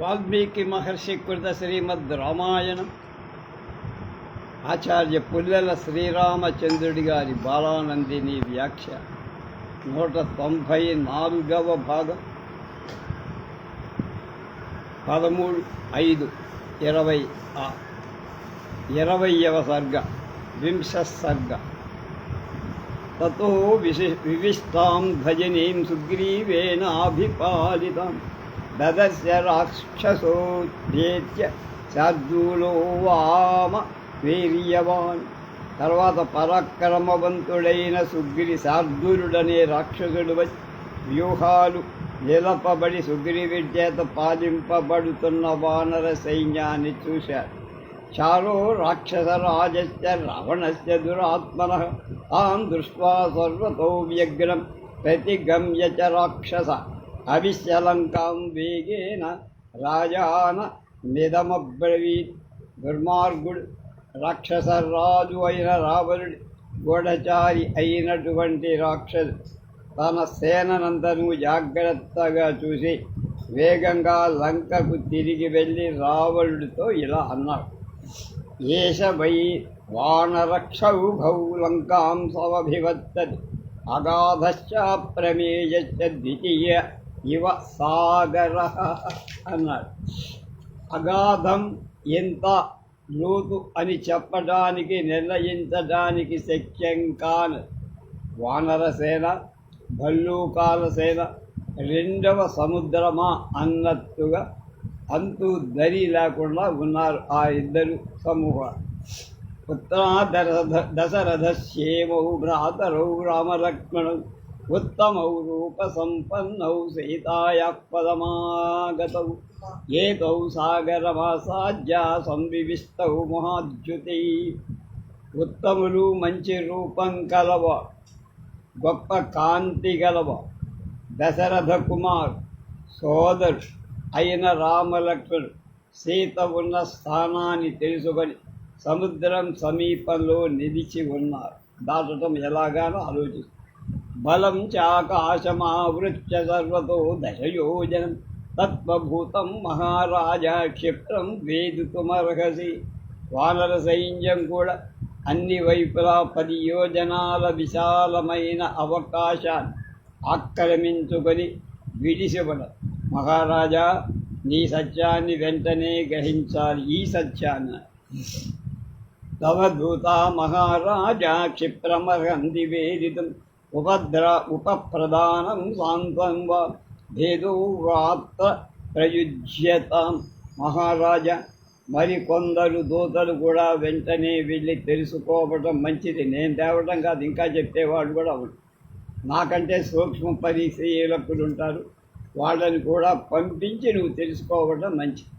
వాల్మీకి మహర్షి కృత శ్రీమద్ రామాయణం ఆచార్య పుల్లెల శ్రీరామచంద్రుడి గారి బాలానందిని వ్యాఖ్య 194వ భాగం 13:5-20వ సర్గ వింశ సర్గ తతో వివిష్టాం భజనీం సుగ్రీవేనాభిపాలితాం దదస్య రాక్షసోద్భేత్య శార్దూలో వామ వీర్యవాన్. తర్వాత పరాక్రమవంతుడైన శార్దూలుడనే రాక్షసుడు వ్యూహాలు నిలపబడి సుగ్రీవుడి చేత పాలింపబడుతున్న వానర సైన్యాన్ని చూశారు. చారో రాక్షసరాజశ్చ రావణస్య దురాత్మనః తాం దృష్ట్వా సర్వతో వ్యగ్రం ప్రతిగమ్య చ రాక్షస అవిశ్యలంకాం వేగేన రాజాన నిదమబ్రవీత్. దుర్మార్గుడు రాక్షసరాజు అయిన రావణుడి గూఢచారి అయినటువంటి రాక్షసు తన సేనంతను జాగ్రత్తగా చూసి వేగంగా లంకకు తిరిగి వెళ్ళి రావణుడితో ఇలా అన్నాడు: ఏష వై వానరక్షౌభౌ లంకాం సమభివత్తది అగాధశ్చ ప్రమేయశ్చ ద్వితీయ ఇవ సాగర అన్నాడు. అగాధం ఎంత లోతు అని చెప్పడానికి నిర్ణయించడానికి శక్యం కాని వానరసేన భల్లూకాల సేన రెండవ సముద్రమా అన్నట్టుగా అంతు దరి లేకుండా ఉన్నారు ఆ ఇద్దరు సమూహాలు. పుత్రా దశరథశ్యేమౌ భ్రాతరౌ రామలక్ష్మణౌ ఉత్తమౌ రూపసంపన్నౌ సీతాయాః పదమాగతౌ ఏకౌ సాగరమాసాద్య సంవివిష్టౌ మహాద్యుతై. ఉత్తములు, మంచి రూపం కలవ, గొప్ప కాంతి గలవ దశరథ కుమార్ సోదరు అయిన రామలక్ష్మణుడు సీత ఉన్న స్థానాన్ని తెలుసుకొని సముద్రం సమీపంలో నిలిచి ఉన్నారు. దాటడం ఎలాగానో ఆలోచిస్తారు. బలం చాకాశమావృత్య సర్వతో దశయోజనం తత్వభూతం మహారాజా క్షిప్రం వేదితుమర్హసి. వానర సైన్యం కూడా అన్ని వైపులా 10 యోజనాల విశాలమైన అవకాశాన్ని ఆక్రమించుకొని విడిసిపడ. మహారాజా, నీ సత్యాన్ని వెంటనే గ్రహించాలి. ఈ సత్యాన్ని తవ దూత మహారాజా క్షిప్రమర్హంతి వేదితం ఉపప్రదానం శాంతం వా భేదో వాత్ర ప్రయుజ్యతాం. మహారాజా, మరికొందరు దూతలు కూడా వెంటనే వెళ్ళి తెలుసుకోవటం మంచిది. నేను తేవటం కాదు, ఇంకా చెప్పేవాడు కూడా అవును. నాకంటే సూక్ష్మ పరిశీలకులు ఉంటారు, వాళ్ళని కూడా పంపించి నువ్వు తెలుసుకోవటం మంచిది.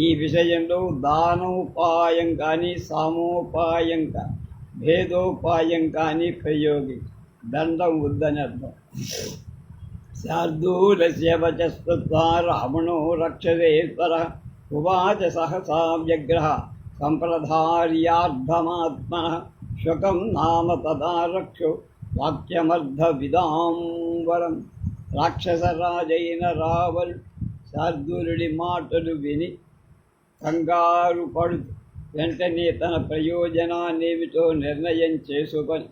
ఈ విషయంలో దానోపాయం కానీ సామోపాయం కానీ భేదోపాయం కానీ ప్రయోగించు. దండం వద్దని అర్థం. శార్దూలస్య వచస్పృత్వా రావణో రక్షసేశ్వర ఉవాచ సహసా వ్యగ్రహ సంప్రధార్యార్ధమాత్మనః శుకం నామ తదా రక్షో వాక్యమర్థ విదాంబరం. రాక్షసరాజైన రావణుడు శార్దూలుడి మాటలు విని కంగారు పడుతూ వెంటనే తన ప్రయోజనాన్నేమిటో నిర్ణయం చేసుకొని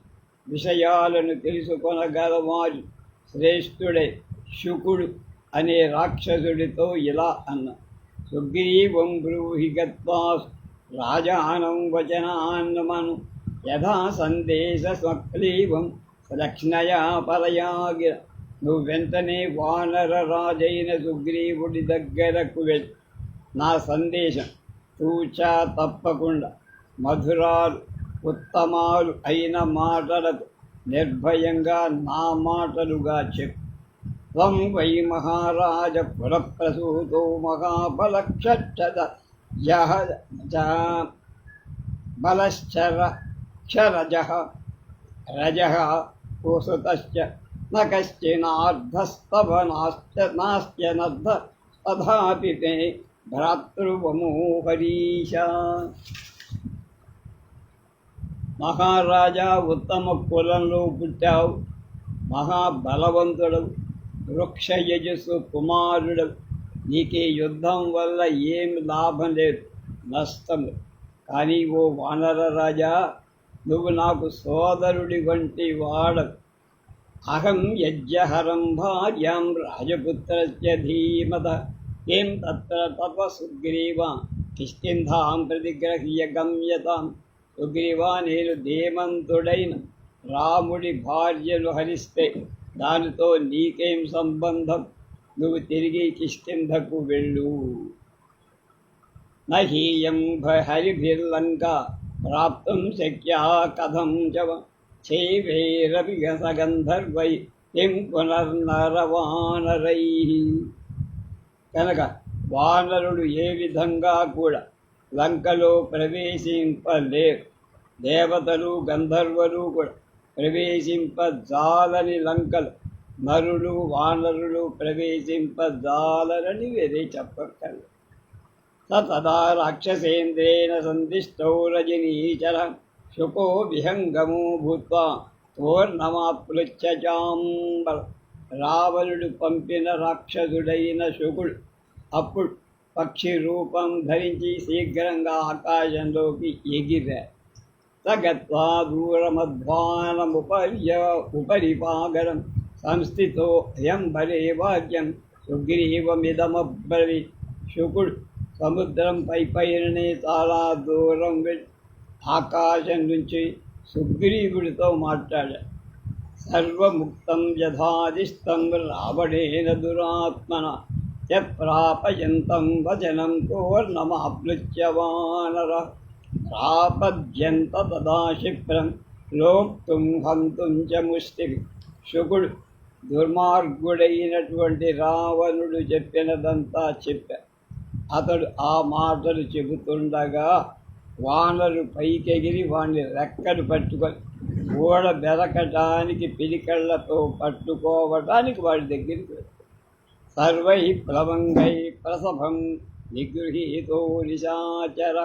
విషయాలను తెలుసుకొనగలవాడు శ్రేష్ఠుడై శుకుడు అనే రాక్షసుడితో ఇలా అన్న: సుగ్రీవం బ్రూహి గత్వా రాజానం వచనాన్నమను యథా సందేశ స్వక్లీవం లక్ష్మయా పరయాగిర. నువ్వు వెంటనే వానర రాజైన సుగ్రీవుడి దగ్గరకు వెళ్ళి నా సందేశం తూచా తప్పకుండా మధురాలు ఉత్తమాలు అయిన మాటలకు నిర్భయంగా నా మాటలుగా చెప్పు. త్వం వై మహారాజ పురప్రసూతో మహాబలక్షర బలశ్చరజః రజః కోసుతశ్చ న కశ్చినార్ధస్తవ నాస్త్యనర్ధ తథాపి తే భ్రాతృవమో హరీశ. మహారాజా, ఉత్తమ కులంలో పుట్టావు, మహాబలవంతుడవు, వృక్ష యజస్సు కుమారుడవు, నీకు ఈ యుద్ధం వల్ల ఏమి లాభం లేదు, నష్టం. కానీ ఓ వానర రాజా, నువ్వు నాకు సోదరుడి వంటి వాడవు. అహం యజ్ఞహరం భార్యాం రాజపుత్రస్య ధీమత ఏం తత్ర తప సుగ్రీవ కిష్కింధాం ప్రతిగ్రహ్య గమ్యతాం. సుగ్రీవా, నేను ధీమంతుడైన రాముడి భార్యను హరిస్తే దానితో నీకేం సంబంధం? నువ్వు తిరిగి కిష్కింధకు వెళ్ళు. నహీయం హరిభిర్లంక ప్రాప్తుం శక్యా కథం చవ చైవైరపి సగంధర్వై కిం పునర్నరవానరై. కనుక వానరుడు ఏ విధంగా కూడా లంకలో ప్రవేశింపలేరు. దేవతలు గంధర్వులు కూడా ప్రవేశింపజాలని లంకలు నరులు వానరులు ప్రవేశింపజాలరని వేరే చెప్పక్కర్లేదు. తదా రాక్షసేంద్రేణ సందిష్టో రజనీచర శుకో విహంగమో భూత్వా తోర్ణమాప్లుచ్చాంబర. రావణుడు పంపిన రాక్షసుడైన శుకుడు అప్పుడు పక్షి రూపం ధరించి శీఘ్రంగా ఆకాశంలోకి ఎగిరారు. సగత్వా దూరమధ్వానముపరిపాగరం సంస్థితో అయంబరే వాక్యం సుగ్రీవమిదమబ్రవీత్. శుకుడు సముద్రం పైనే చాలా దూరం వెళ్ళి ఆకాశం నుంచి సుగ్రీవుడితో మాట్లాడాడు. సర్వముక్తం యథాదిష్టం రావణేన దురాత్మన ప్రాపయంతం వచనం కోర్ణమాప్లుచ్య వానర ప్రాపద్యంత తదా క్షిప్రం లోక్తుం హంతుం చ ముష్టి. శుకుడు దుర్మార్గుడైనటువంటి రావణుడు చెప్పినదంతా చెప్పాడు. అతడు ఆ మాటలు చెబుతుండగా వానరు పైకెగిరి వాణ్ణి రెక్కలు పట్టుకొని ఓడ బెరకటానికి పిలికళ్లతో పట్టుకోవటానికి వాడి దగ్గరికి సర్వై ప్లవంగై ప్రసభం నిగృహీతో నిశాచర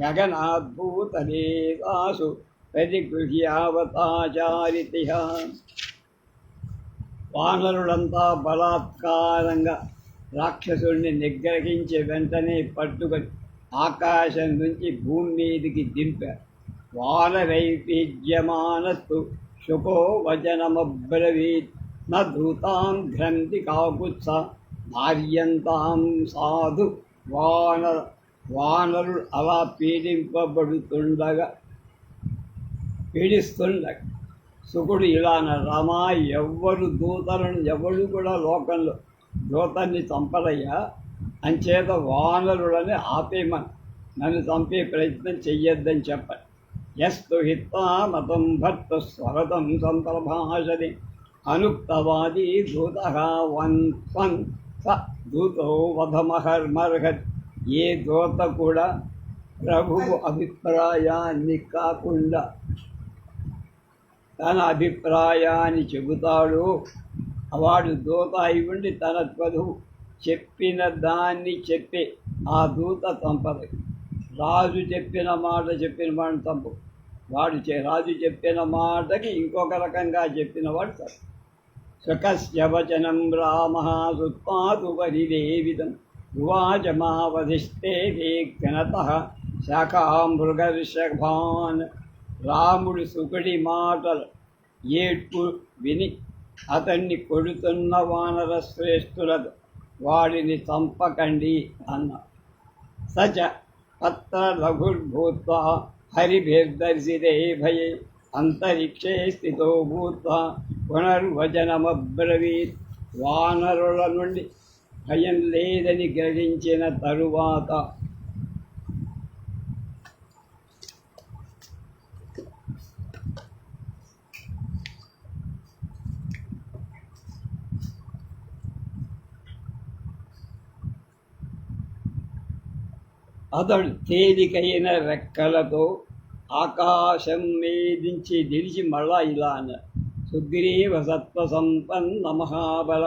గగనాద్భూతదేశాసు ప్రతిగృహ్యావతాచారితి. వానరులంతా బలాత్కారంగా రాక్షసుడిని నిగ్రహించి వెంటనే పట్టుకొని ఆకాశం నుంచి భూమి మీదికి దింపారు. వానరైపీజ్యమానస్తు శుకో వచనమబ్రవీత్ న ధూతాం గ్రంథి కాకుత్స భార్యంతాం సాధు. వానరుడు అలా పీడిస్తుండగా శుకుడు ఇలా రమా, ఎవ్వరు దూతలను ఎవరు కూడా లోకంలో దూతన్ని చంపరయ్యా, అంచేత వానరులని ఆపేమని, నన్ను చంపే ప్రయత్నం చెయ్యొద్దని చెప్పాలి. యస్తు హిత్వా మతం భర్త స్వరతం సంప్రభాషది అనుక్తవాదీ దూత వన్ స దూతో వధమహర్మర్హత్. ఏ దూత కూడా ప్రభువు అభిప్రాయాన్ని కాకుండా తన అభిప్రాయాన్ని చెబుతాడు, వాడు దూత అయి ఉండి తన వధువు చెప్పిన దాన్ని చెప్పే ఆ దూత చంపదు. రాజు చెప్పిన మాటని చంపు. రాజు చెప్పిన మాటకి ఇంకొక రకంగా చెప్పినవాడు చంపు. సుఖస్య వచనం రామ సుత్పాదుపరిదేవిదం ఉవాచ మావధిష్టే ఘనత శాఖామృగర్షభాన్. రాముడు సుకుడి మాటలు ఏడ్పు విని అతన్ని కొడుతున్న వానర శ్రేష్ఠులదు వాడిని చంపకండి అన్న. సచ తత్ర లఘుర్భూత్వా హరిభిర్దర్శితే భయే అంతరిక్షే స్థితో భూత్వా పునర్వచనమబ్రవీత్. వానరుల నుండి భయం లేదని గ్రహించిన తరువాత అతడు తేలికైన రెక్కలతో ఆకాశం మీదించి నిలిచి మళ్ళా ఇలా అన్నాడు. సుగ్రీవ సత్వ సంపన్న మహాబల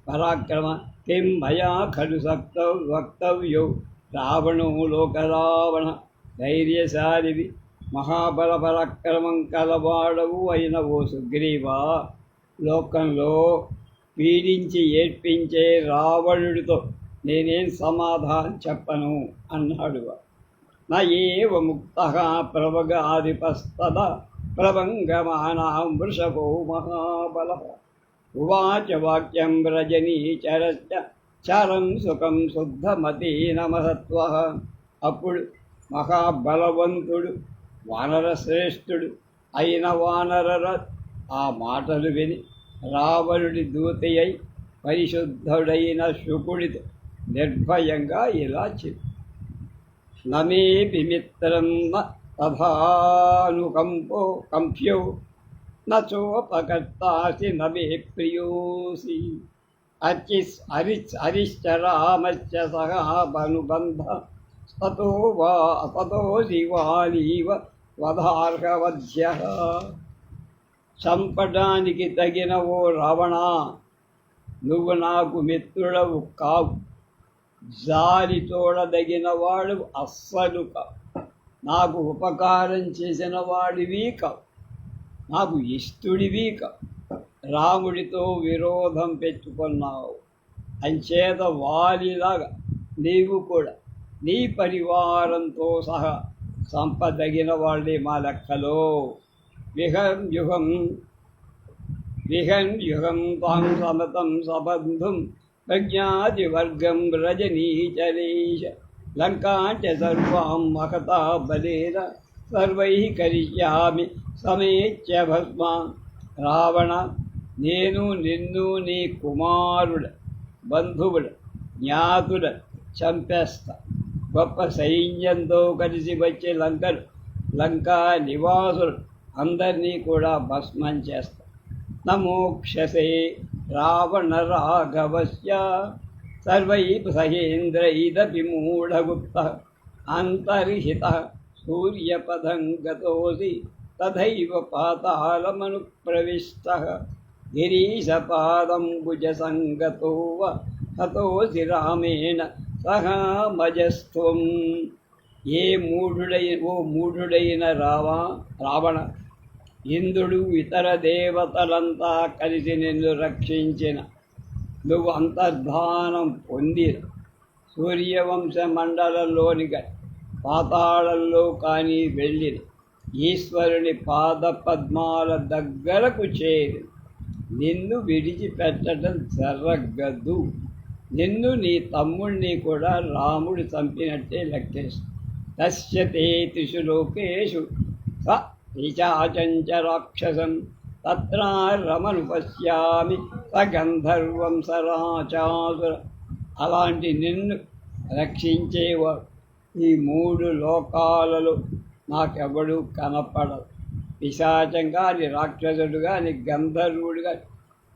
పరాక్రమ కిం మయా ఖలు వక్తవ్యో రావణో లోకరావణ. ధైర్యశాలివి మహాబల పరాక్రమం కలవాడవు అయిన ఓ సుగ్రీవా, లోకంలో పీడించి ఏడ్పించే రావణుడితో నేనేం సమాధానం చెప్పను అన్నాడు. న ఏవ ముక్తః ప్రవగాధిపస్తదా ప్రభంగమానాం వృషభో మహాబలః ఉవాచ వాక్యం రజనీచరశ్చ చరం సుఖం శుద్ధమతి నమసత్వః. అప్పుడు మహాబలవంతుడు వానరశ్రేష్ఠుడు అయిన వానరరాజు ఆ మాటలు విని రావణుడి దూతి అయి పరిశుద్ధుడైన శుకుడితో నిర్భయంగా ఇలా చెప్పి, నమేపి మిత్రం న తథానుకంపో కంప్యో నోపకర్తాసి నమే ప్రియోసి హరిశ్చరామశ్చ సహానుబంధ తతోసి వాలీవ వధార్హవధ్యః. చంపడానికి తగిన ఓ రావణ, నువ్వు నాకు మిత్రుడవు కావు, జారి చూడదగిన వాడు అస్సలు కావు, నాకు ఉపకారం చేసిన వాడివి కావు, నాకు ఇష్టుడివి కావు, రాముడితో విరోధం పెట్టుకున్నావు. అంచేత వాలిలాగా నీవు కూడా నీ పరివారంతో సహా సంపదగిన వాళ్ళే మా లెక్కలో. విహం యుగం తాం సమతం సబంధుం ప్రజ్ఞాతివర్గం రజనీచరేశ లంకాంచ సర్వాం మహతా బలేన సర్వైః కరిష్యామి సమేత్య భస్మ. రావణ, నేను నిన్ను నీ కుమారుడ బంధువుల జ్ఞాతుల చంపేస్తా. గొప్ప సైన్యంతో కలిసి వచ్చే లంకా నివాసులు అందరినీ కూడా భస్మం చేస్తా. నమోక్షసే రావణ రాఘవస్య సర్వైః సహేంద్రైరపి మూఢగుప్త అంతర్హిత సూర్యపదం గతోసి తథైవ పాతాళమనుప్రవిష్టః గిరీశపాదంబుజసంగతో హతోసి రామేణ సహా మజస్త్వం. ఓ మూఢుడైన రావణ, ఇంద్రుడు ఇతర దేవతలంతా కలిసి నిన్ను రక్షించిన, నువ్వు అంతర్ధానం పొందిన సూర్యవంశ మండలంలోని పాతాళంలో కానీ వెళ్ళిన ఈశ్వరుని పాద పద్మాల దగ్గరకు చేరి నిన్ను విడిచిపెట్టడం జరగదు. నిన్ను నీ తమ్ముడిని కూడా రాముడు చంపినట్టే లెక్కేసు. తస్య తే త్రిషు లోకేషు స పిశాచంచ రాక్షసం తత్రారమనుపశ్యామి స గంధర్వం స రాచాసుర. అలాంటి నిన్ను రక్షించేవాడు ఈ 3 లోకాలలో నాకెవడు కనపడదు. పిశాచం కానీ, రాక్షసుడు కానీ, గంధర్వుడు కానీ,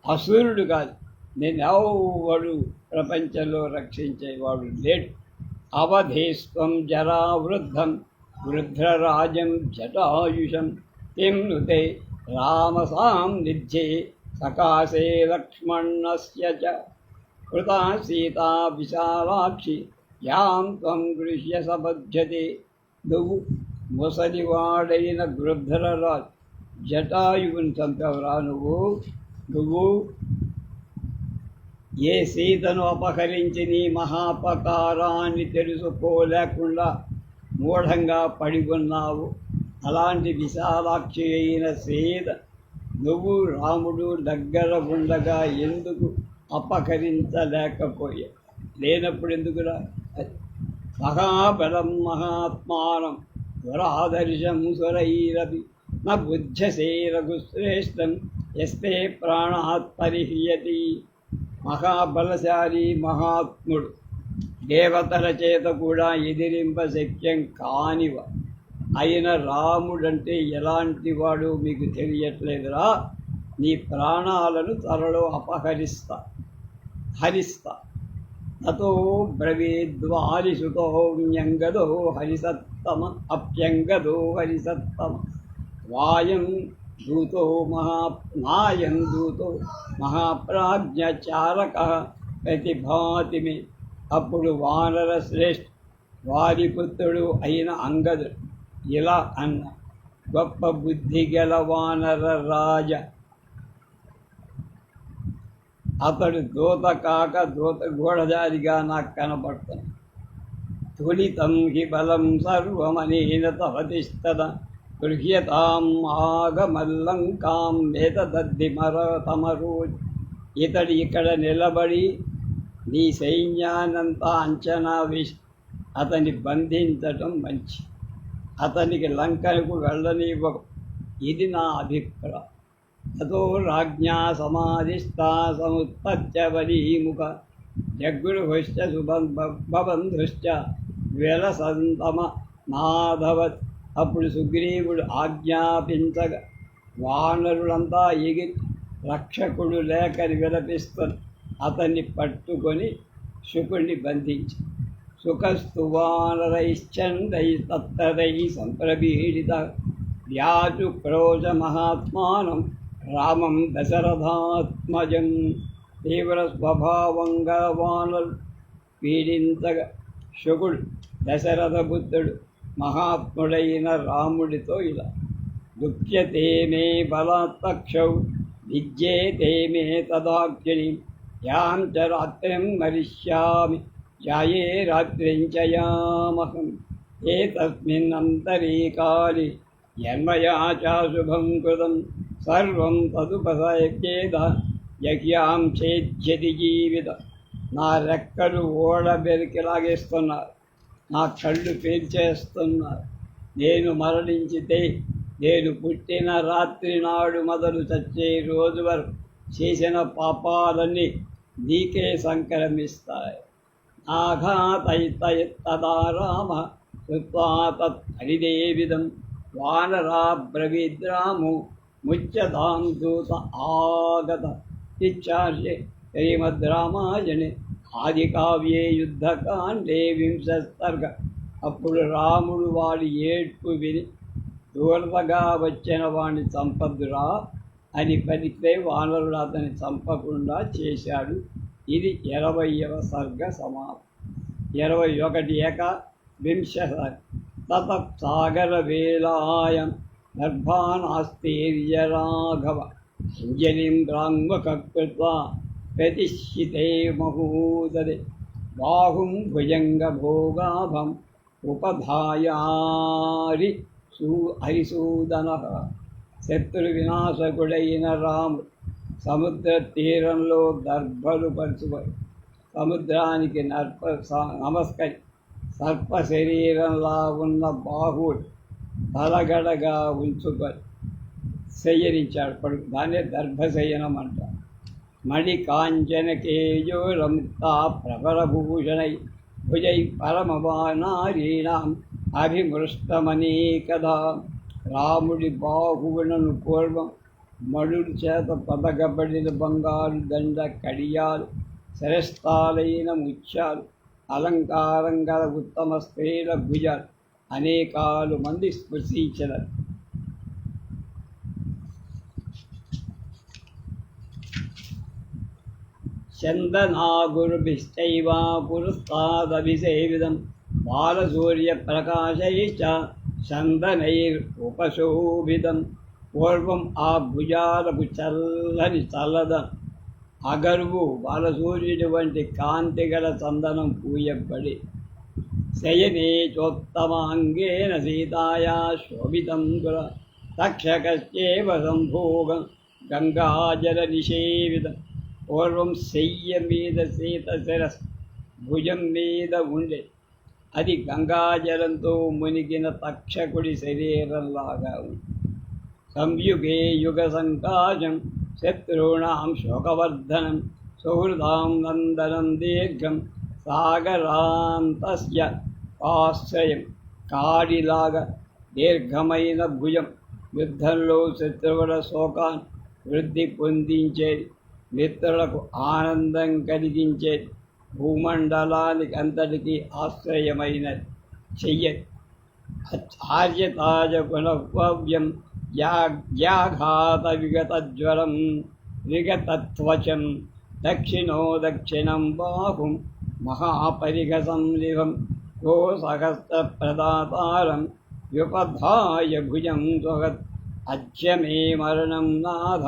అసురుడు కానీ నేనెవ్వడు ప్రపంచంలో రక్షించేవాడు లేడు. అవధేస్త్వం జరావృద్ధం వృద్ధరాజం జటాయుషం కిం నుతే రామసాన్నిధ్యే సకాశే లక్ష్మణస్య చ కృతా సీతా విశాలాక్షి యాం త్వం గృహ్య సబధ్యతే. నువ్వు ముసలివాడైన వృద్ధరాజు జటాయువుని చంపవరా? నువ్వు ఏ సీతను అపహరించి నీ మహాపకారాన్ని తెలుసుకోలేకుండా మూఢంగా పడి ఉన్నావు. అలాంటి విశాలాక్షి అయిన సీత నువ్వు రాముడు దగ్గర ఉండగా ఎందుకు అపహరించలేకపోయా? లేనప్పుడు ఎందుకురా? మహాబలం మహాత్మానం దురాదర్శం సురైరపి న బుధ్యసే రఘుశ్రేష్టం ఎస్తే ప్రాణాత్ పరిహ్యతి. మహాబలశాలి మహాత్ముడు, దేవతల చేత కూడా ఎదిరింప శక్యం కానివ అయిన రాముడంటే ఎలాంటి వాడు మీకు తెలియట్లేదురా? నీ ప్రాణాలను త్వరలో హరిస్తా. తతో బ్రవీద్వాలిసుతో న్యంగదో హరిసత్తమ అప్యంగదో హరిసత్తమ వాయం దూతో మహాప్రాజ్ఞచారక ప్రతిభాతి మే. అప్పుడు వానర శ్రేష్ఠ వారిపుత్రుడు అయిన అంగదుడు ఇలా అన్న, గొప్ప బుద్ధి గల వానర రాజ, అతడు దూత కాక దూత గూఢజారిగా నాకు కనపడతాను. తులితం హి బలం సర్వమనేన తవతిస్తద గృహ్యతాం ఆగమల్లంకాం వేతదద్ది మరతమరో. ఇతడు ఇక్కడ నిలబడి నీ సైన్యానంతా అంచనా వేసి అతన్ని బంధించటం మంచి. అతనికి లంకకు వెళ్ళనివ్వకు. ఇది నా అభిప్రాయం. తతో రాజ్ఞా సమాధిస్థా సముత్పత్యవలీముఖ జగ్గురుశ్చ సుబంధుశ్చ విలసంతమ నాధవత్. అప్పుడు సుగ్రీవుడు ఆజ్ఞాపించగా వానరులంతా ఎగిరి రక్షకుడు లేఖని విలపిస్తున్న అతన్ని పట్టుకొని శుకుడిని బంధించి సుఖస్తు వానరైశ్చందై తత్తరై సంప్రపీడిత వ్యాచు క్రోశ మహాత్మానం రామం దశరథాత్మజం. తీవ్ర స్వభావంగా వానరు పీడించగా శుకుడు దశరథపుత్రుడు మహాత్ముడైన రాముడితో ఇలా దుఃఖ్యతే మే బలాత్పక్షౌ విద్యేతే మే తదాక్షిణి యాం చ రాత్రిం మరిష్యామి జాయే రాత్రిం చ యామహం ఏతస్మిన్నంతరే కాలే యన్మయా చ శుభం కృతం సర్వం తదుపసయేద యజ్ఞాం చేద్యతి జీవిత. నా రెక్కలు ఓడబెరికి లాగేస్తున్నారు, నా కళ్ళు పేల్చేస్తున్నారు. నేను మరణించితే నేను పుట్టిన రాత్రి నాడు మొదలు చచ్చే రోజు వరకు చేసిన పాపాలన్నీ నీకే సంక్రమిస్తాయి. నాఘాతయితదా రామ కృత్వా తత్ హరిదేవిదం వానరా బ్రవీద్రాము ముచ్యతాం దూత ఆగత. ఇచ్చార్యే శ్రీమద్ రామాయణే ఆదికావ్యే యుద్ధకాండే వింశసర్గ. అప్పుడు రాముడు వాడి ఏడ్పు విని దూరతగా వచ్చిన వాడిని చంపద్దురా అని పలికితే వానరుడు అతన్ని చంపకుండా చేశాడు. ఇది 20వ సర్గ సమాప్తం. 21 ఏక వింశ తత సాగర వేలాయం గర్భానాస్తీర్య రాఘవ అంజలిం బ్రాహ్మకృత్వా ప్రతిష్ఠితే మహూదరే బాహుం భుజంగభోగాభం ఉపధాయారి హరిసూదన. శత్రు వినాశకుడైన రాముడు సముద్ర తీరంలో దర్భలు పరుచుకొని సముద్రానికి నమస్కరి సర్ప శరీరంలా ఉన్న బాహువుడు తలగడగా ఉంచుకొని శయనించాడు. దాన్నే దర్భశయనం అంటారు. మణి కాంచన కేయోరముక్తా ప్రబలభూషణై భుజై పరమవానారీణాం అభిమృష్టమనేకదా. రాముడి బాహువులను పూర్వం మడుల చేత పదగబడిన బంగారు దండ కడియాలు, శిరస్థాలైన ముత్యాలు, అలంకారం గల ఉత్తమ స్త్రీల భుజాలు అనేకాలు మంది స్పృశించినారు. చందనాగురుభిశ్చైవ పురస్తాదభిసేవితం బాలసూర్యప్రకాశైశ్చ చందనైరుపశోభితం. పూర్వం ఆ భుజాలకు చల్లని చల్లద అగరువు బాలసూర్యుడి వంటి కాంతి గల చందనం పూయబడి శయనే చోత్తమాంగేన సీతాయా శోభితం కుల తక్షకశ్చేవ సంభోగం గంగాజల నిషేవితం. పూర్వం శయ్య మీద సీత శిరస్ భుజం మీద ఉండే అది గంగాజలంతో మునిగిన తక్షకుడి శరీరంలాగా ఉంది. సంయుగే యుగ సంకాశం శత్రుణాం శోకవర్ధనం సుహృదాం నందనం దీర్ఘం సాగరాంతస్య ఆశ్రయం. కాడిలాగా దీర్ఘమైన భుజం యుద్ధంలో శత్రువుల శోకాన్ని వృద్ధి పొందించేది, మిత్రులకు ఆనందం కలిగించేది, భూమండలానికి అంతటికీ ఆశ్రయమైనది. చెయ్యది ఆర్యతాజ పునఃవ్యం వ్యాఘాత విగతజ్వరం విగతత్వచం దక్షిణో దక్షిణం బాహుం మహాపరిఘసంలివం గో సహస్ర ప్రదాతారం వ్యుపధాయ భుజం స్వగత్ అద్య మే మరణం నాథ.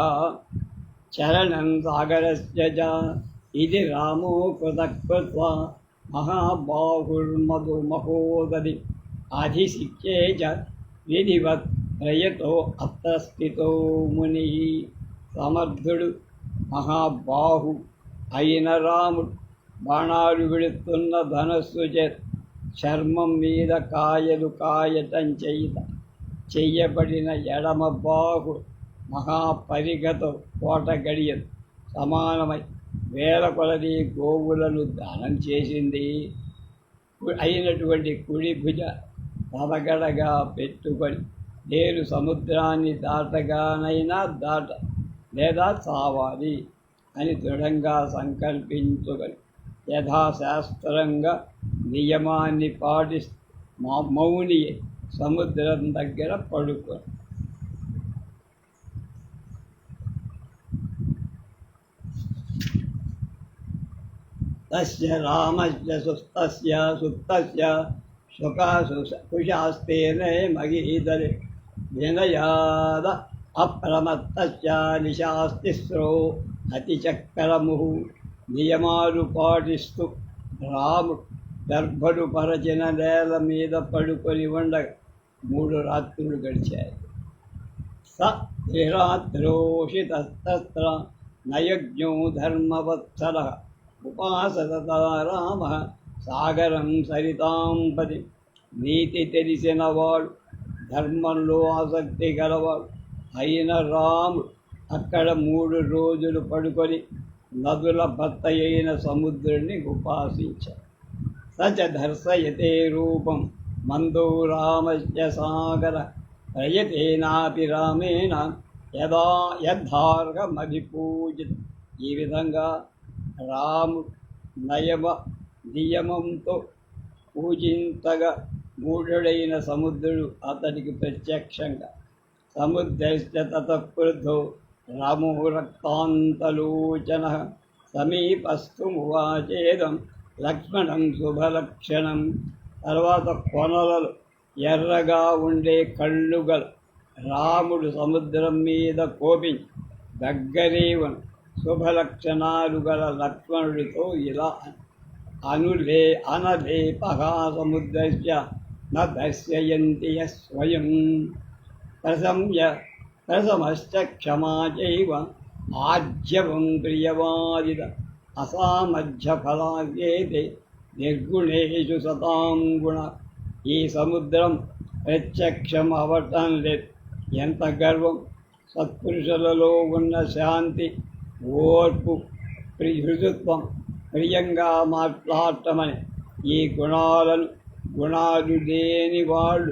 చరణం సాగరస్య చ ఇది రామో కృతకృత్వా మహాబాహుర్మధుమహోదధి అధిశిక్ష్యే చ విధివత్ ప్రయతో అత్ర స్థితో ముని. సమర్థుడు మహాబాహు అయిన రాముడు బాణాలు విడుతున్న ధనస్సు చర్మం మీద కాయలు కాయటం చెయ్యబడిన ఎడమ బాహు మహాపరిగతో కోట గడియలు సమానమై వేల కొలది గోవులను దానం చేసింది అయినటువంటి కుడి భుజ తలగడగా పెట్టుకొని నేను సముద్రాన్ని దాటగానైనా లేదా చావాలి అని దృఢంగా సంకల్పించుకొని యథాశాస్త్రంగా నియమాన్ని మౌని సముద్రం దగ్గర పడుకొని తస్య రామస్య సుప్తస్య కుశాస్తేనే మగీదరి వినయాద అప్రమత్తస్య నిశాస్తిస్రో అతిచక్కరము. నియమాలు పాటిస్తూ రాముడు దర్భలు పరచిన నేల మీద పడుకొని ఉండగా 3 రాత్రులు గడిచాయి. స త్రిరాత్రోషితస్తత్ర నయజ్ఞో ధర్మవత్సర ఉపాసత రామ సాగరం సరితాంపది. నీతి తెలిసినవాడు, ధర్మంలో ఆసక్తి గలవాడు అయిన రాముడు అక్కడ 3 రోజులు పడుకొని నదుల భర్త అయిన సముద్రుడిని ఉపాసించాడు. సచ దర్శయతే రూపం మందో రామస్య సాగర ప్రయతేనాపి రామేణ యథార్ఘమభిపూజిత. ఈ విధంగా రాముడు నియమంతో పూజించగా మూఢుడైన సముద్రుడు అతడికి ప్రత్యక్షంగా సముద్రశ్చ తతఃపృద్ధో రామో రక్తాంతలోచన సమీపస్థు మువాచేదం లక్ష్మణం శుభలక్షణం. తర్వాత కొనలలో ఎర్రగా ఉండే కళ్ళు గల రాముడు సముద్రం మీద కోపించి దగ్గరేవను శుభలక్షణాలు గల లక్ష్మణుడితో ఇలా అనలేపహా సముద్రస్య న దర్శయంతి స్వయం ప్రశమశ్చ క్షమా చైవ ఆజ్యవం ప్రియవాదిత అసామధ్యఫలావ్యేతే నిర్గుణేషు సతాం గుణ. ఈ సముద్రం ప్రత్యక్షం అవటం లేదు. ఎంత గర్వం! సత్పురుషులలో ఉన్న శాంతి, ఓర్పు, హృదుత్వం, ప్రియంగా మాట్లాడటమని ఈ గుణాలు లేని వాళ్ళు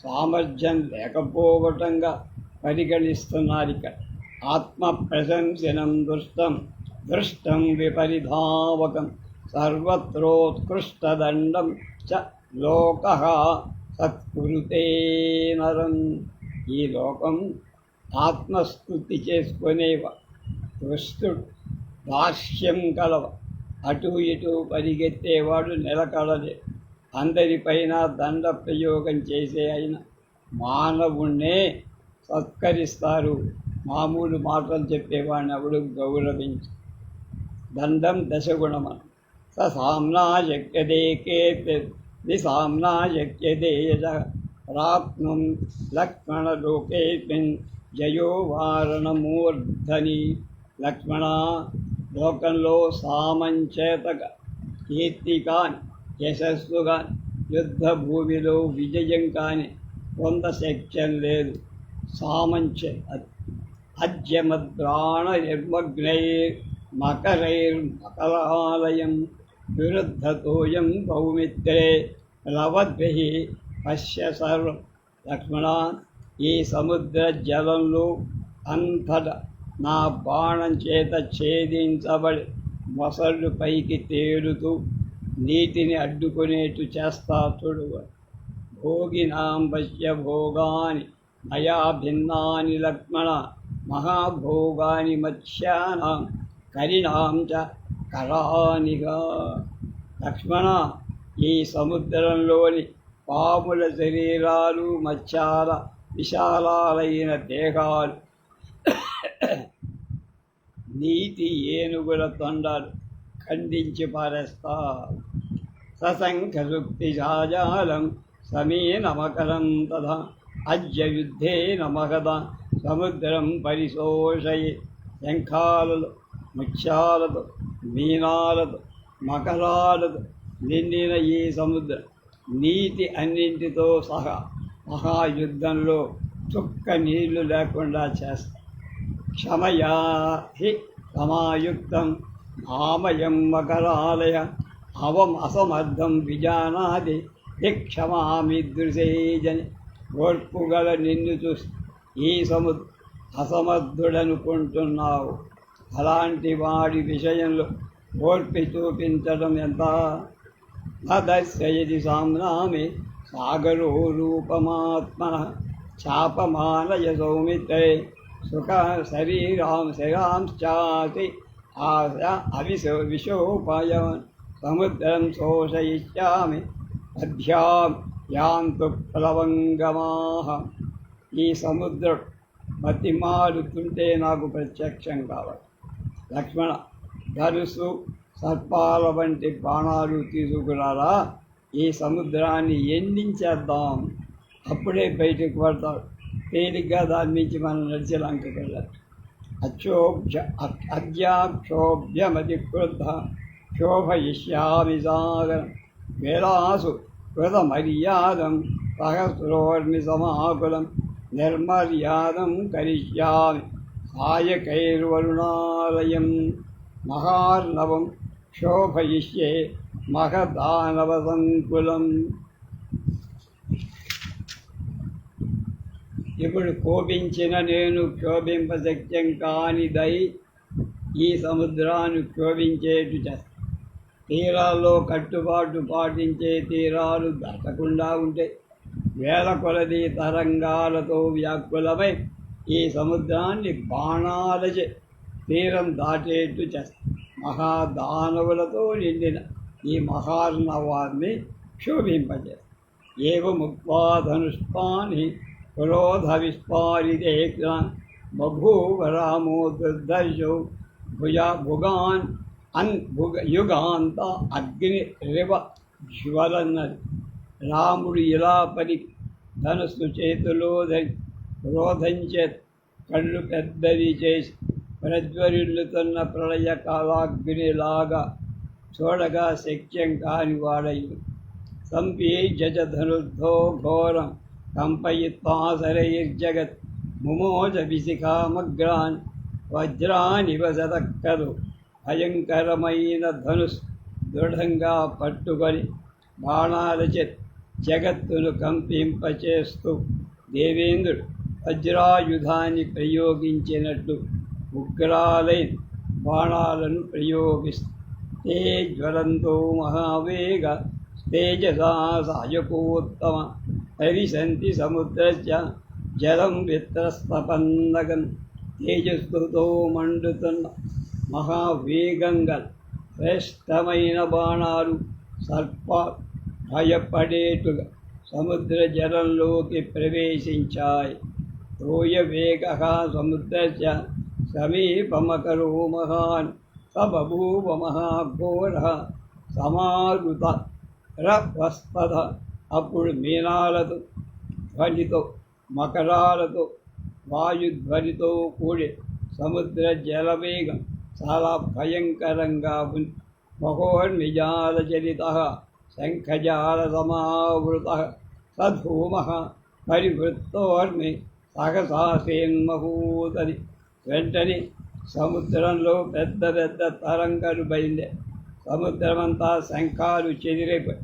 సామర్థ్యం లేకపోవటంగా పరిగణిస్తున్నారు. ఇక్కడ ఆత్మ ప్రశంసనం దృష్టం విపరిధావకం సర్వత్రోత్కృష్టదండం చ లోకః సత్కృతే నరం. ఈ లోకం ఆత్మస్తుతి చేసుకునేవా కృష్ణుడు దాస్యం కలవ అటు ఇటు పరిగెత్తేవాడు నిలకడలే. అందరిపైన దండ ప్రయోగం చేసే అయిన మానవుణ్ణే సత్కరిస్తారు. మామూలు మాటలు చెప్పేవాడిని ఎవడు గౌరవించు. దండం దశగుణమను సామ్నా శక్యతే సామ్నా శక్యతే ప్రాప్నుం లక్ష్మణలోకేస్మిన్ జయో వారణమూర్ధని. లక్ష్మణ, లోకంలో సామంచేతగా కీర్తి కాని, యశస్సు కాని, యుద్ధ భూమిలో విజయం కాని కొంత శక్యం లేదు. సామంచ అద్యమద్రాణ నిర్మగ్నైర్మకరైర్మకరాలయం విరుద్ధతోయం భౌమిత్రే లవద్భిః పశ్య సర్వం. లక్ష్మణ, ఈ సముద్ర జలంలో అంతటా నా బాణం చేత ఛేదించబడి మొసళ్ళు పైకి తేలుతూ నీటిని అడ్డుకునేట్టు చేస్తా చూడువ. భోగినాం పశ్య భోగాని మయా భిన్నాని లక్ష్మణ మహాభోగాని మత్స్యానాం కరిణాం చ కరానిగా. లక్ష్మణ, ఈ సముద్రంలోని పాముల శరీరాలు, మత్స్యాల విశాలాలైన దేహాలు నీతి ఏనుగుల తొండలు ఖండించి పారేస్తా. సశంఖ సుక్తి జాజాలం సమీనమకరం తథా అద్య యుద్ధేన మహద సముద్రం పరిశోషయే. శంఖాలతో, ముత్యాలతో, మీనాలతో, మకరాలతో నిండిన ఈ సముద్రం నీతి అన్నింటితో సహా మహాయుద్ధంలో చుక్క నీళ్లు లేకుండా చేస్తా. క్షమయా హి సమాయుక్తం మామయం మకరాలయ అవమసమర్థం విజానాది క్షమామి దృశేజని. ఓర్పుగల నిన్ను చూసి ఈ అసమర్థుడనుకుంటున్నావు. అలాంటి వాడి విషయంలో ఓర్పి చూపించడం ఎంత? నదస్యది సామ్నామి సాగరో రూపమాత్మన చాపమానయ సౌమిత్రే సుఖ శరాంశ్చాతి విశోపాయన్ సముద్రం శోషయిష్యామి అధ్యాం యాంతు ప్లవంగమాహ. ఈ సముద్రం బతిమాలుతుంటే నాకు ప్రత్యక్షం కావాలి. లక్ష్మణ, ధనుసు సర్పాల వంటి బాణాలు తీసుకురారా, ఈ సముద్రాన్ని ఎండించేద్దాం. అప్పుడే బయటకు పడతాడు. తేలిగ్గా దాని నుంచి మనం నడిచి లంకకి వెళ్ళచ్చు. అద్యాక్షోభ్యమతి క్రుద్ధ క్షోభయిష్యామి సాగరం వేలాసు కృతమర్యాదం సహస్రోర్మి సమాకులం నిర్మర్యాదం కరిష్యామి సాయకైర్వరుణాలయం మహార్ణవం క్షోభయిష్యే మహదానవ సంకులం. ఇప్పుడు కోపించిన నేను క్షోభింపశక్యం కానిదై ఈ సముద్రాన్ని క్షోభించేటు చేస్తాను. తీరాల్లో కట్టుబాటు పాటించే తీరాలు దాటకుండా ఉంటే వేల కొలది తరంగాలతో వ్యాకులమై ఈ సముద్రాన్ని బాణాలచే తీరం దాటేట్టు చేస్తాం. మహాదానవులతో నిండిన ఈ మహార్ణవాన్ని క్షోభింపజేస్తాం. ఏవముక్త్వా ధనుష్పాని క్రోధ విస్ఫారితే బభూవ రామో దుర్దర్శో భుగాన్ యుగాంత అగ్ని రివ జ్వలన్నది. రాముడు ఇలా పని ధనుస్సు చేతిలో క్రోధంచే కళ్ళు పెద్దవి చేసి ప్రజ్వరిల్లుతున్న ప్రళయ కాలాగ్నిలాగా చూడగా శక్యం కాని వాడయ్యి. సంపీజ ధనుర్ధో ఘోరం కంపయిత్వా శరైర్జగత్ ముమోజ విశిఖామగ్రాన్ వజ్రానివ శతక్కలు. భయంకరమైన ధనుస్ దృఢంగా పట్టుకొని బాణాలచే జగత్తును కంపింపచేస్తూ దేవేంద్రుడు వజ్రాయుధాన్ని ప్రయోగించినట్టు ఉగ్రాలైన బాణాలను ప్రయోగిస్తూ తే జ్వలంతో మహావేగ తేజసా సాయకోత్తమ హరిసంతి సముద్రస్య జలం విత్రస్తపన్నగం. తేజస్సుతో మండుతున్న మహావేగంగా శ్రేష్టమైన బాణాలు సర్ప భయపడేటుగా సముద్ర జలంలోకి ప్రవేశించాయి. తోయ వేగ సముద్రస్య సమీపమకరో మహాన్ సబభూవ మహాఘోర సమారుత రవస్పద. అప్పుడు మీనాలతో ధ్వనితో మకరాలతో వాయుధ్వనితో కూడి సముద్ర జలవేగం చాలా భయంకరంగా ఉంది. మహోర్మిజాలచరిత శంఖజాల సమావృత సధూమ పరివృత్తోర్మి సహసాసేన్మహూతది. వెంటనే సముద్రంలో పెద్ద పెద్ద తరంగాలు బయలుదే. సముద్రమంతా శంఖాలు చెదిరైపోయి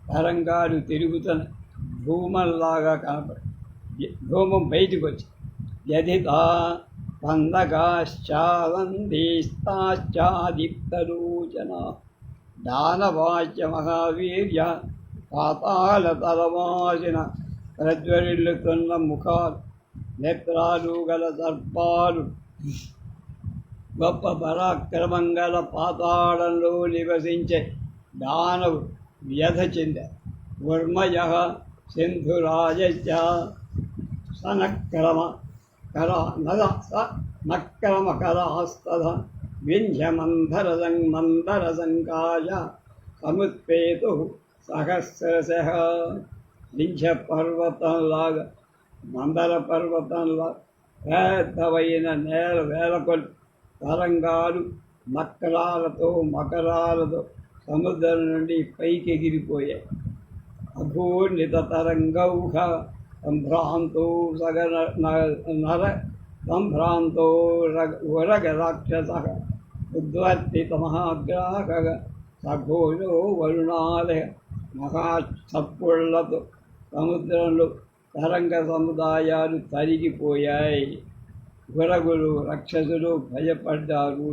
తరంగాలు తిరుగుతున్న ధూమంలాగా కనపడి ధూమం బయటకు వచ్చి యదితా పందకాశ్చావందీస్తాశ్చాదిప్తలోచన దానవాచ్య మహావీర్య పాతాళతలవాసిన ప్రజ్వరిల్లుతున్న ముఖాలు నేత్రాలు గల సర్పాలు గొప్ప పరాక్రమం గల పాతాళంలో నివసించే దానవు వ్యధ చెందారు. వర్మయ సింధురాజ సనక్రమ కర నక్రమ కరాస్తథ మందరసంకాయ సముత్పేతు సహస్రశః. వింధ్య పర్వతంలాగా, మందర పర్వతంలా పెద్దవైన నేల వేలకొల్లి తరంగాలు మకరాలతో సముద్రం నుండి పైకి ఎగిరిపోయాయి. అఘూర్ణిత తరంగౌఘ సంభ్రాంతో నర సంభ్రాంతో ఉరగ రాక్షస ఉద్వర్తిత మహాగ్రాహక సఘోషో వరుణాలయ. మహాచప్పుళ్లతో సముద్రంలో తరంగ సముదాయాలు తరిగిపోయాయి. గురగులు రాక్షసులు భయపడ్డారు.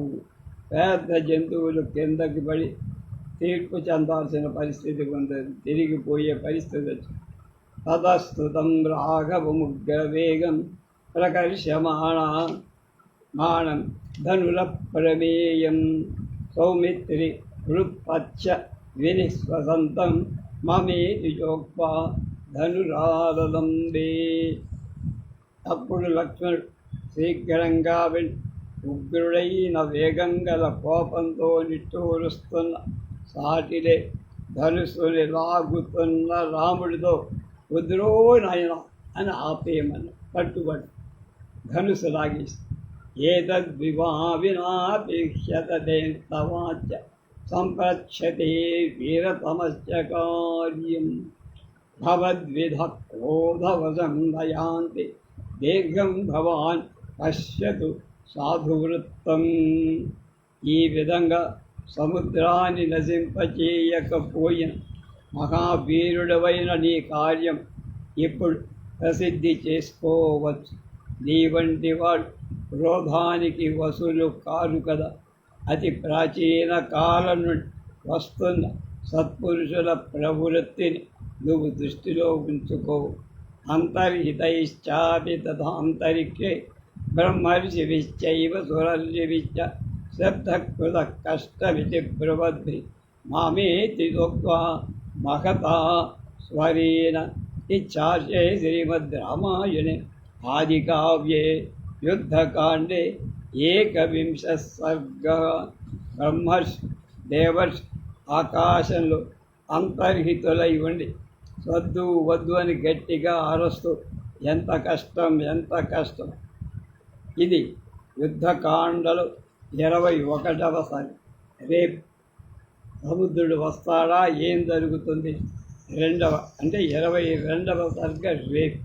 పెద్ద జంతువులు కిందకి పడి తీర్పు చెందాల్సిన పరిస్థితి పొందారు. తిరిగిపోయే పరిస్థితి వచ్చింది. తదస్తుతం రాఘవముగ్రవేగం ప్రకర్షమాణం ధనుల ప్రమేయం సౌమిత్రి హృత్పచ్చ వినిశ్వసంతం మమేతి చోక్వా ధనురాదలంబే. అప్పుడు లక్ష్మణుడు శీఘ్రంగా వెళ్ళి ఉగ్రుడైన వేగం గల కోపంతో నిట్టూరుస్తున్న సాటిలే ధనుసుని లాగుతున్న రాముడితో వద్దురో నాయన అని ఆపేయమని పట్టుబడి ధనుసు లాగేసి ఏతద్వివావినాపేక్షతదేవాచ సంప్రక్షతే వీరతమస్య కార్యం భవద్విధ క్రోధవశం దయాంతి దీర్ఘం భవాన్ పశ్యతు సాధువృత్తం. ఈ విధంగా సముద్రాన్ని నశింపచేయకపోయిన మహావీరుడవైన నీ కార్యం ఇప్పుడు ప్రసిద్ధి చేసుకోవచ్చు. నీ వంటి వాడు క్రోధానికి వసులు కారు కదా. అతి ప్రాచీన కాలం నుండి వస్తున్న సత్పురుషుల ప్రవృత్తిని నువ్వు దృష్టిలో ఉంచుకో. అంతర్హితైశ్చాపి తథాంతరిక్షే బ్రహ్మర్షివిశ్చైవ సురర్షివిశ్చ శబ్దకృత కష్టమితి బ్రువద్భి మామేతి ఉక్త్వా మహతా స్వరేణ. ఇచ్ఛార్షే శ్రీమద్ రామాయణే ఆదికావ్యే యుద్ధకాండే ఏకవింశ సర్గ. బ్రహ్మర్షి దేవర్షి ఆకాశంలో అంతర్హితులై ఉండి వద్దు వద్దు అని గట్టిగా అరుస్తూ ఎంత కష్టం ఎంత కష్టం. ఇది యుద్ధకాండలో 21వ సర్గ. రేపు సముద్రుడు వస్తాడా, ఏం జరుగుతుంది, 22వ సర్గ రేపు.